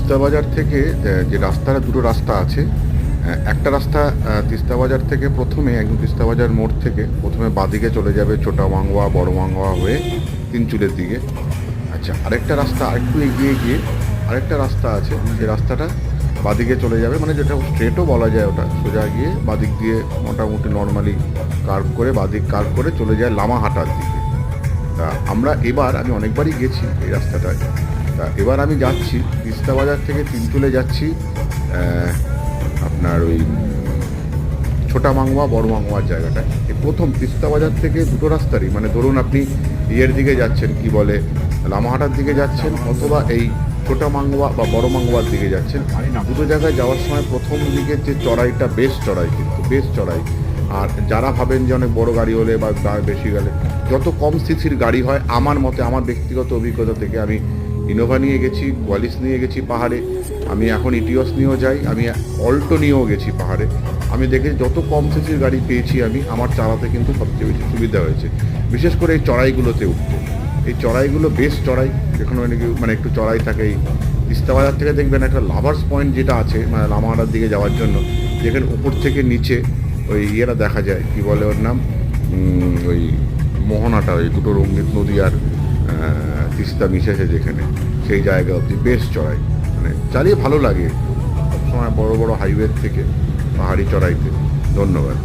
তিস্তা বাজার থেকে যে রাস্তাটা, দুটো রাস্তা আছে। একটা রাস্তা তিস্তা বাজার থেকে প্রথমে একদম তিস্তা বাজার মোড় থেকে প্রথমে বাঁদিকে চলে যাবে ছোটা মাঙ্গোয়া বড় মাঙ্গোয়া হয়ে তিনচুলের দিকে। আচ্ছা, আরেকটা রাস্তা আরেকটু এগিয়ে গিয়ে আরেকটা রাস্তা আছে, যে রাস্তাটা বাঁদিকে চলে যাবে, মানে যেটা স্ট্রেটও বলা যায়, ওটা সোজা গিয়ে বাঁদিক দিয়ে মোটামুটি নর্মালি কার্ভ করে বাঁদিক কার্ভ করে চলে যায় লামাহাটার দিকে। তা আমি অনেকবারই গেছি এই রাস্তাটায়। তা এবার আমি যাচ্ছি তিস্তা বাজার থেকে তিনচুলে যাচ্ছি, আপনার ওই ছোটা মাঙ্গুয়া বড় মাঙ্গুয়ার জায়গাটায়। এই প্রথম তিস্তা বাজার থেকে দুটো রাস্তারই, মানে ধরুন আপনি ইয়ের দিকে যাচ্ছেন, কি বলে, লামাহাটার দিকে যাচ্ছেন, অথবা এই ছোটা মাঙ্গুয়া বা বড় মাঙ্গুয়ার দিকে যাচ্ছেন, দুটো জায়গায় যাওয়ার সময় প্রথম দিকের যে চড়াইটা বেশ চড়াই, কিন্তু বেশ চড়াই। আর যারা ভাবেন যে অনেক বড় গাড়ি হলে বা বেশি গেলে, যত কম সিসির গাড়ি হয়, আমার মতে, আমার ব্যক্তিগত অভিজ্ঞতা থেকে, আমি ইনোভা নিয়ে গেছি, কোয়ালিস নিয়ে গেছি পাহাড়ে, আমি এখন ইটিওস নিয়েও যাই, আমি অল্টো নিয়েও গেছি পাহাড়ে। আমি দেখেছি যত কম সিসির গাড়ি পেয়েছি আমি, আমার চালাতে কিন্তু সবচেয়ে বেশি সুবিধা হয়েছে, বিশেষ করে এই চড়াইগুলোতে উঠতে। এই চড়াইগুলো বেশ চড়াই, যেখানে মানে একটু চড়াই থাকে। এই তিস্তা বাজার থেকে দেখবেন একটা লাভার্স পয়েন্ট যেটা আছে, মানে লামাহাটার দিকে যাওয়ার জন্য, যেখানে উপর থেকে নিচে ওই ইয়েটা দেখা যায়, কি বলে ওর নাম, ওই মোহনাটা, ওই দুটো রঙ্গিত নদী আর তিস্তা মিশেছে যেখানে, সেই জায়গা অবধি বেশ চড়াই, মানে চালিয়ে ভালো লাগে সবসময় বড় বড় হাইওয়ে থেকে পাহাড়ি চড়াইতে। ধন্যবাদ।